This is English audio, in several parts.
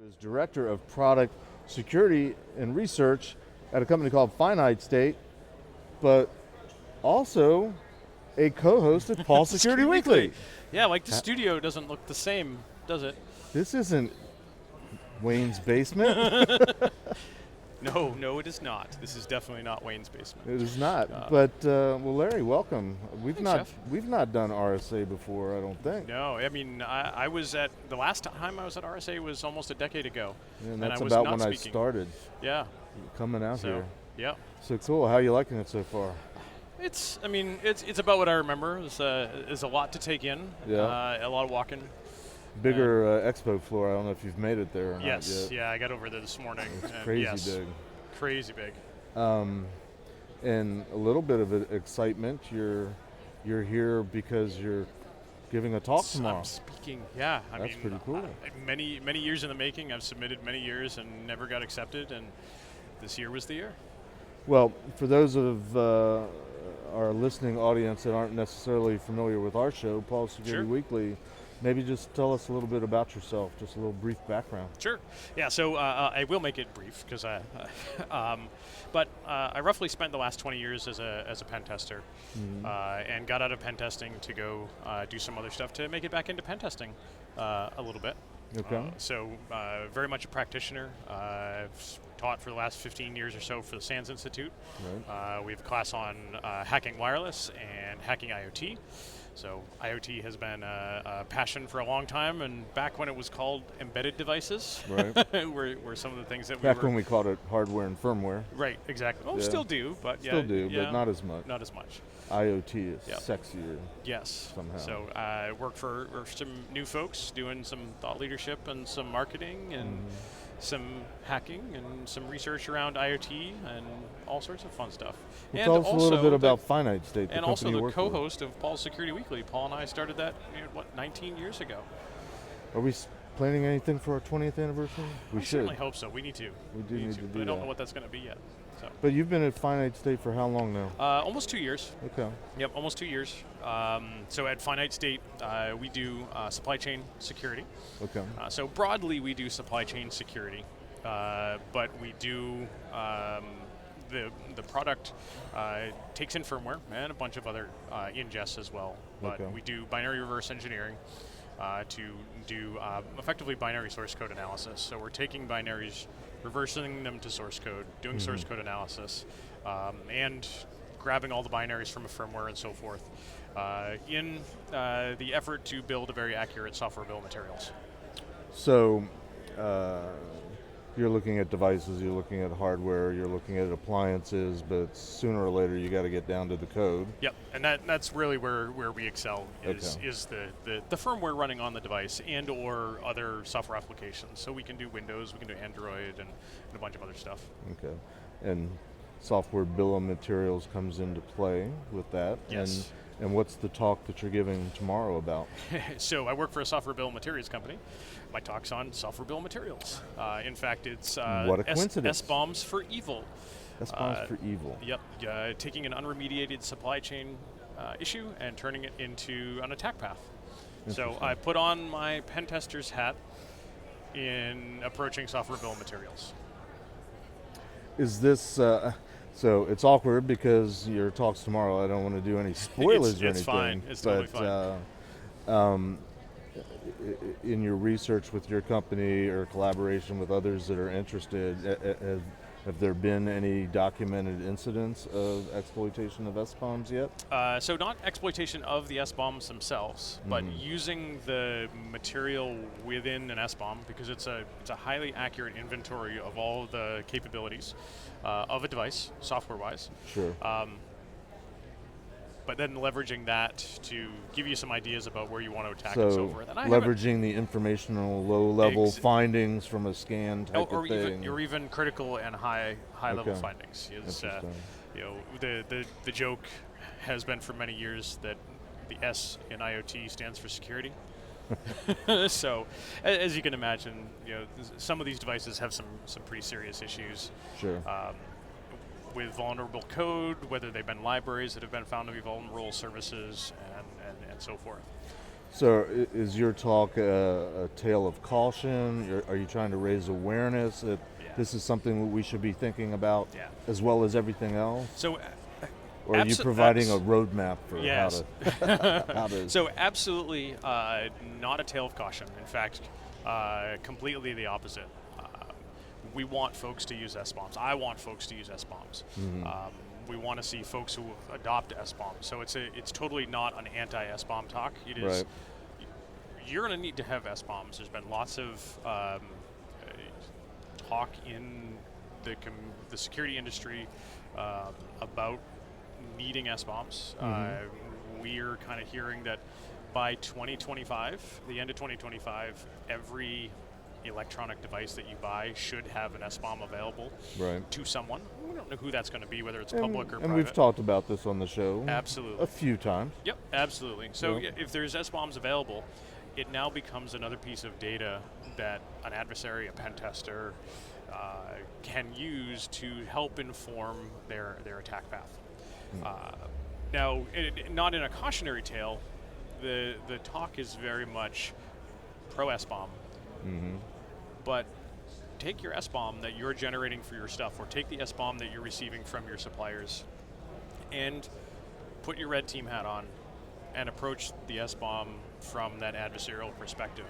is Director of Product Security and Research at a company called Finite State, but also a co-host of Paul Security Weekly. Yeah, like the studio doesn't look the same, does it? This isn't Wayne's basement. No, it is not. This is definitely not Wayne's basement. It is not. But well, Larry, welcome. Thanks, Jeff. We've not done RSA before, I don't think. No, I mean I was at the last time I was at RSA was almost a decade ago, And and that's I was about not when speaking. I started Yeah. coming out here. Yeah. So cool. How are you liking it so far? It's about what I remember. There's a lot to take in. Yeah. A lot of walking. Bigger expo floor. I don't know if you've made it there or Yes. not yet. Yeah, I got over there this morning. It's and crazy yes, big. Crazy big. And a little bit of excitement. You're here because you're giving a talk tomorrow. I'm speaking. Yeah, That's pretty cool. Many years in the making. I've submitted many years and never got accepted, and this year was the year. Well, for those of our listening audience that aren't necessarily familiar with our show, Paul Security Sure. Weekly, maybe just tell us a little bit about yourself, just a little brief background. Sure. Yeah. So I will make it brief because but I roughly spent the last 20 years as a pen tester, and got out of pen testing to go do some other stuff to make it back into pen testing a little bit. Okay. So very much a practitioner. I've taught for the last 15 years or so for the SANS Institute. Right. We have a class on hacking wireless and hacking IoT. So IoT has been a passion for a long time, and back when it was called embedded devices, Right. were some of the things that Back we were. when we called it hardware and firmware. Right, exactly. Well, Yeah. still do, but yeah. Still do, yeah, but not as much. Not as much. IoT is Yep. sexier. Yes. Somehow. So I work for some new folks doing some thought leadership and some marketing and some hacking and some research around IoT and all sorts of fun stuff. Well, and tell us a little also bit the- about Finite State, the And company also you the work co-host of Paul's Security Weekly. Paul and I started that, 19 years ago. for. Are we planning anything for our 20th anniversary? We I should. certainly hope so. We need to. We do need to But do I don't that. know what that's going to be yet. So But you've been at Finite State for how long now? almost 2 years. Okay. Yep, almost 2 years. So at Finite State, we do supply chain security. Okay. So broadly, we do supply chain security, but we do the product takes in firmware and a bunch of other ingests as well. But Okay. we do binary reverse engineering to do effectively binary source code analysis. So we're taking binaries, reversing them to source code, doing source code analysis, and grabbing all the binaries from a firmware and so forth in the effort to build a very accurate software bill of materials. So you're looking at devices, you're looking at hardware, you're looking at appliances, but sooner or later you got to get down to the code. Yep, and that's really where we excel is Okay. is the firmware running on the device and or other software applications. So we can do Windows, we can do Android, and a bunch of other stuff. Okay. And software bill of materials comes into play with that. Yes. And what's the talk that you're giving tomorrow about? So I work for a software bill of materials company. My talk's on software bill of materials. In fact, it's What a coincidence. SBOMs for evil. SBOMs for evil. Yep, taking an unremediated supply chain issue and turning it into an attack path. So Interesting. I put on my pen tester's hat in approaching software bill of materials. Is this, so it's awkward because your talk's tomorrow. I don't want to do any spoilers or anything. It's fine. It's totally fine. In your research with your company or collaboration with others that are interested, have there been any documented incidents of exploitation of SBOMs yet? So not exploitation of the SBOMs themselves, but using the material within an SBOM because it's a highly accurate inventory of all the capabilities of a device, software-wise. Sure. But then leveraging that to give you some ideas about where you want to attack and so So forth. And I haven't- leveraging the informational low-level findings from a scan type or of thing. even critical and high level Okay. findings. Is Interesting. the joke has been for many years that the S in IoT stands for security. So, as you can imagine, some of these devices have some pretty serious issues. Sure. With vulnerable code, whether they've been libraries that have been found to be vulnerable, services, and so forth. So is your talk a tale of caution? Are you trying to raise awareness that Yeah. this is something that we should be thinking about Yeah. as well as everything else? So, Or are you providing a roadmap for yes. how to? So absolutely not a tale of caution. In fact, completely the opposite. We want folks to use SBOMs. I want folks to use SBOMs. We want to see folks who adopt SBOMs. So it's totally not an anti-SBOM talk. It is. Right. You're going to need to have SBOMs. There's been lots of talk in the security industry about needing SBOMs. We're kind of hearing that by 2025, the end of 2025, every electronic device that you buy should have an SBOM available to someone. We don't know who that's going to be, whether it's public or private. And we've talked about this on the show absolutely a few times. Yep, absolutely. So if there's SBOMs available, it now becomes another piece of data that an adversary, a pen tester, can use to help inform their attack path. Now, not in a cautionary tale, the talk is very much pro SBOM, but take your SBOM that you're generating for your stuff, or take the SBOM that you're receiving from your suppliers, and put your red team hat on and approach the SBOM from that adversarial perspective.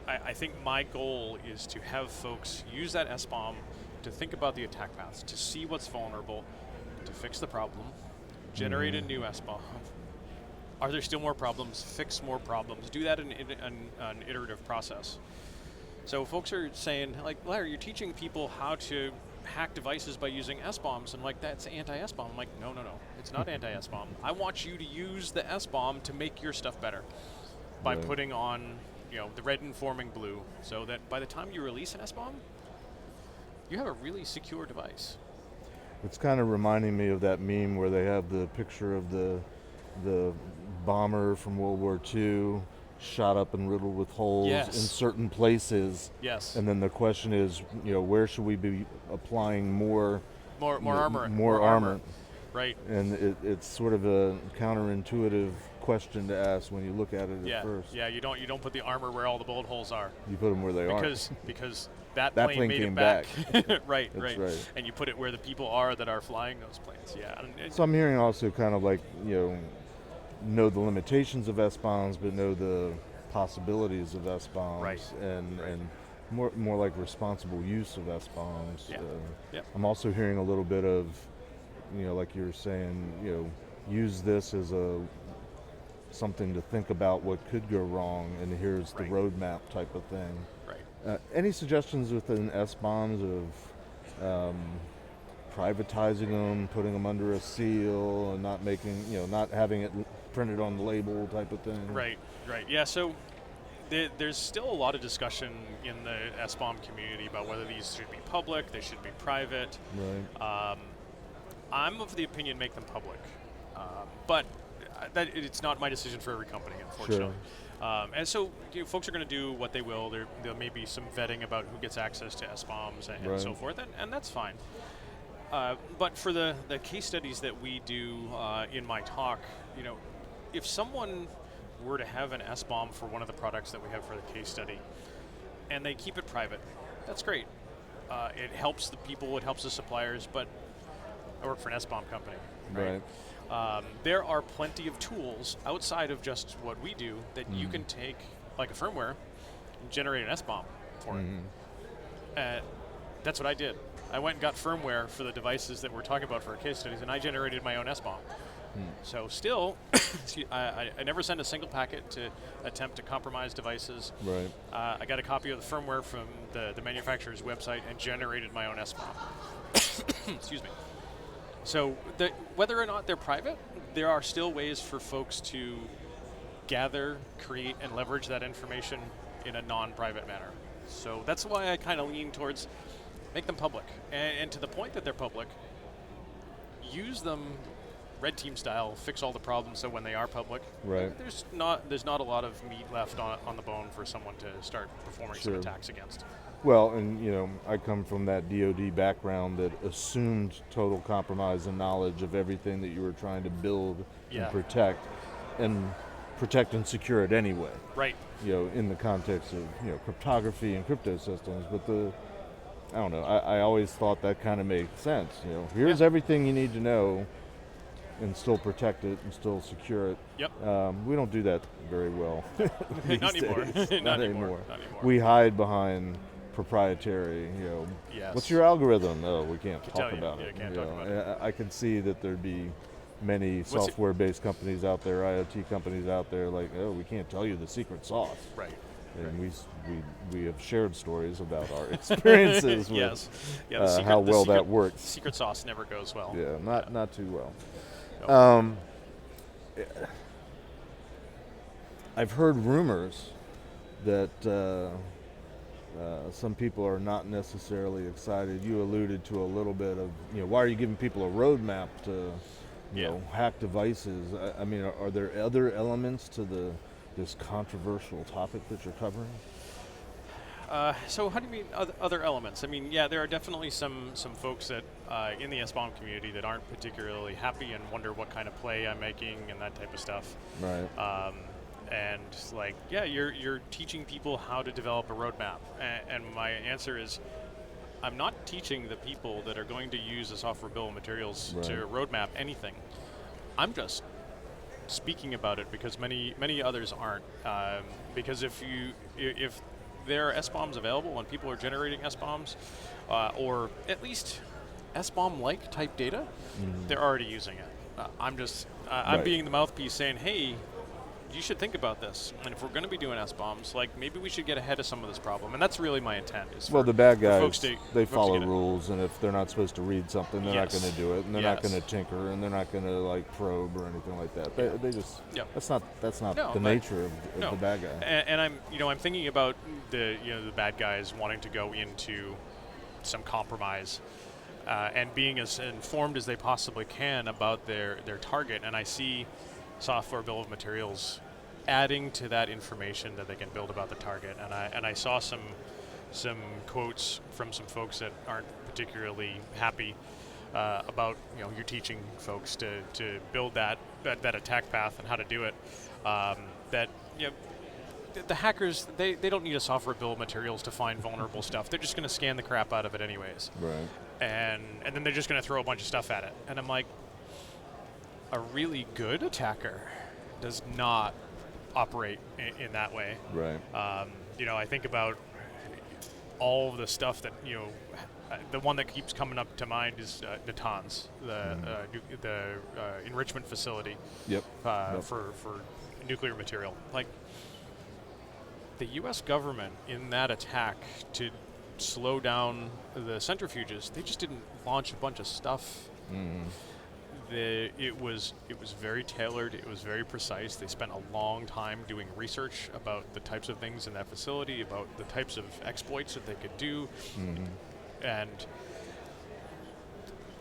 I think my goal is to have folks use that SBOM to think about the attack paths, to see what's vulnerable, to fix the problem, generate a new SBOM. Are there still more problems? Fix more problems. Do that in an iterative process. So folks are saying, like, Larry, you're teaching people how to hack devices by using SBOMs. And like, that's anti-SBOM. I'm like, no, it's not anti-SBOM. I want you to use the SBOM to make your stuff better by putting on, the red informing blue, so that by the time you release an SBOM, you have a really secure device. It's kind of reminding me of that meme where they have the picture of the bomber from World War II shot up and riddled with holes in certain places. Yes. And then the question is, where should we be applying more armor? More armor. Right. And it's sort of a counterintuitive question to ask when you look at it at first. Yeah, you don't put the armor where all the bullet holes are. You put them where they are. Because that plane made came it back. right. Right. And you put it where the people are that are flying those planes. Yeah. So I'm hearing also kind of like, know the limitations of SBOMs, but know the possibilities of SBOMs, and more like responsible use of SBOMs. Yeah. I'm also hearing a little bit of, like you were saying, use this as something to think about what could go wrong, and here's the roadmap type of thing. Right. Any suggestions within SBOMs of privatizing them, putting them under a seal, and not making, not having it printed on the label type of thing? Right. Yeah, so there's still a lot of discussion in the SBOM community about whether these should be public, they should be private. Right. I'm of the opinion make them public, but that it's not my decision for every company, unfortunately. Sure. And so folks are going to do what they will. There may be some vetting about who gets access to SBOMs and so forth, and that's fine. But for the case studies that we do in my talk, if someone were to have an SBOM for one of the products that we have for the case study, and they keep it private, that's great. It helps the people, it helps the suppliers, but I work for an SBOM company, right? There are plenty of tools outside of just what we do that you can take, like a firmware, and generate an SBOM for it. That's what I did. I went and got firmware for the devices that we're talking about for our case studies, and I generated my own SBOM. So still, I never send a single packet to attempt to compromise devices. Right. I got a copy of the firmware from the manufacturer's website and generated my own SBOM. Excuse me. So whether or not they're private, there are still ways for folks to gather, create, and leverage that information in a non-private manner. So that's why I kind of lean towards make them public. And to the point that they're public, use them red team style, fix all the problems so when they are public, there's not a lot of meat left on the bone for someone to start performing some attacks against. Well, and I come from that DoD background that assumed total compromise and knowledge of everything that you were trying to build and protect. And protect and secure it anyway. Right. In the context of cryptography and crypto systems, but I don't know. I always thought that kind of made sense. Here's everything you need to know, and still protect it and still secure it. Yep. We don't do that very well. Not anymore. Not anymore. We hide behind proprietary. Yes. What's your algorithm? No, we can't talk about it. it. Can't talk about it. I can see that there'd be many software-based companies out there, IoT companies out there, like, oh, we can't tell you the secret sauce. Right. And we have shared stories about our experiences with yes. how well that works. The secret sauce never goes well. Yeah, not too well. Nope. I've heard rumors that some people are not necessarily excited. You alluded to a little bit of, why are you giving people a roadmap to, hack devices? I mean, are there other elements to this controversial topic that you're covering? So how do you mean other elements? I mean, there are definitely some folks that in the SBOM community that aren't particularly happy and wonder what kind of play I'm making and that type of stuff. Right. And like, you're teaching people how to develop a roadmap. And my answer is, I'm not teaching the people that are going to use the software bill of materials to roadmap anything. I'm just speaking about it because many others aren't. Because if there are SBOMs available and people are generating SBOMs, or at least SBOM-like type data, they're already using it. I'm being the mouthpiece saying, hey, you should think about this. And if we're going to be doing SBOMs, like, maybe we should get ahead of some of this problem. And that's really my intent. The bad guys, they follow rules, and if they're not supposed to read something, they're not going to do it, and they're not going to tinker, and they're not going to probe or anything like that. They just that's not the nature of the bad guy. And I'm thinking about the bad guys wanting to go into some compromise. And being as informed as they possibly can about their target, and I see software bill of materials adding to that information that they can build about the target, and I saw some quotes from some folks that aren't particularly happy about you're teaching folks to build that attack path and how to do it. That the hackers they don't need a software bill of materials to find vulnerable stuff. They're just going to scan the crap out of it anyways. Right. And then they're just going to throw a bunch of stuff at it. And I'm like, a really good attacker does not operate in that way. Right. I think about all of the stuff that the one that keeps coming up to mind is Natanz, the enrichment facility. Yep. For nuclear material. Like, the U.S. government in that attack to slow down the centrifuges, they just didn't launch a bunch of stuff. It was very tailored. It was very precise. They spent a long time doing research about the types of things in that facility, about the types of exploits that they could do. And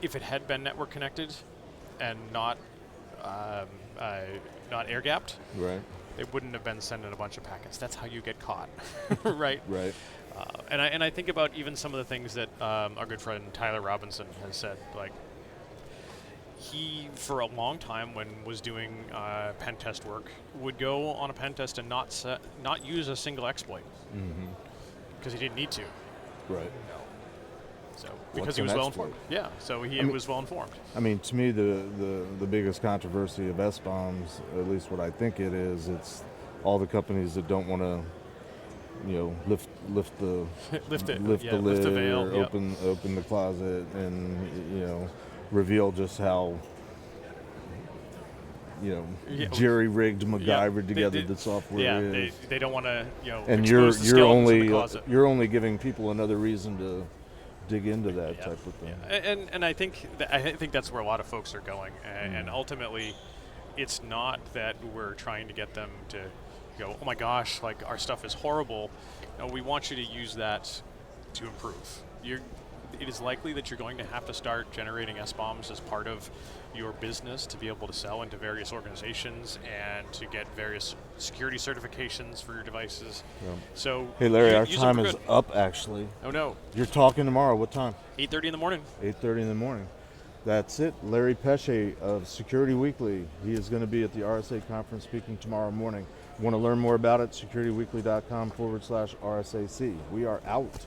if it had been network connected and not air gapped, right, they wouldn't have been sending a bunch of packets. That's how you get caught, right? Right. And I think about even some of the things that our good friend Tyler Robinson has said. Like, he, for a long time, when was doing pen test work, would go on a pen test and not use a single exploit because he didn't need to. Right. So because he was well informed. Yeah. So he was well informed. I mean, to me, the biggest controversy of SBOMs, at least what I think it is, it's all the companies that don't want to, lift the lift the lid, the veil, or open the closet, and reveal just how jerry-rigged, MacGyvered together the software is. They don't want to and expose the skeletons in the closet. You're only giving people another reason to dig into that type of thing. And I think that's where a lot of folks are going, and ultimately, it's not that we're trying to get them to go, oh my gosh, like, our stuff is horrible. No, we want you to use that to improve. It is likely that you're going to have to start generating SBOMs as part of your business to be able to sell into various organizations and to get various security certifications for your devices. Yeah. So, hey Larry, our time is up actually. Oh no. You're talking tomorrow. What time? 8:30 in the morning. 8:30 in the morning. That's it. Larry Pesce of Security Weekly. He is going to be at the RSA conference speaking tomorrow morning. Want to learn more about it? securityweekly.com/RSAC. We are out.